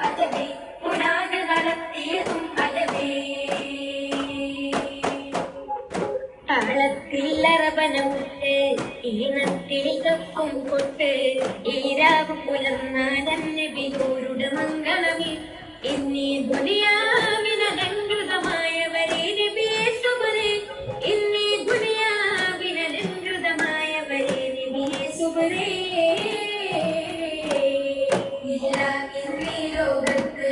അതവേ ഉണാത് നടത്തിയതും അതവേ താളത്തിൽ അറബനമുട്ട് ഈണത്തിൽ തൊക്കും കൊട്ട് ഈരാവ് പുലർന്നാലെന്നെ ബിയോരുടെ മംഗളമേ എന്നീ ദുനിയാവിനലങ്കൃതമായവരെ നബിയേ സുബ്രേ എന്നീ ദുനിയാവിനലങ്കൃതമായവരെ നബിയേ സുബ്രേ ലോകത്ത്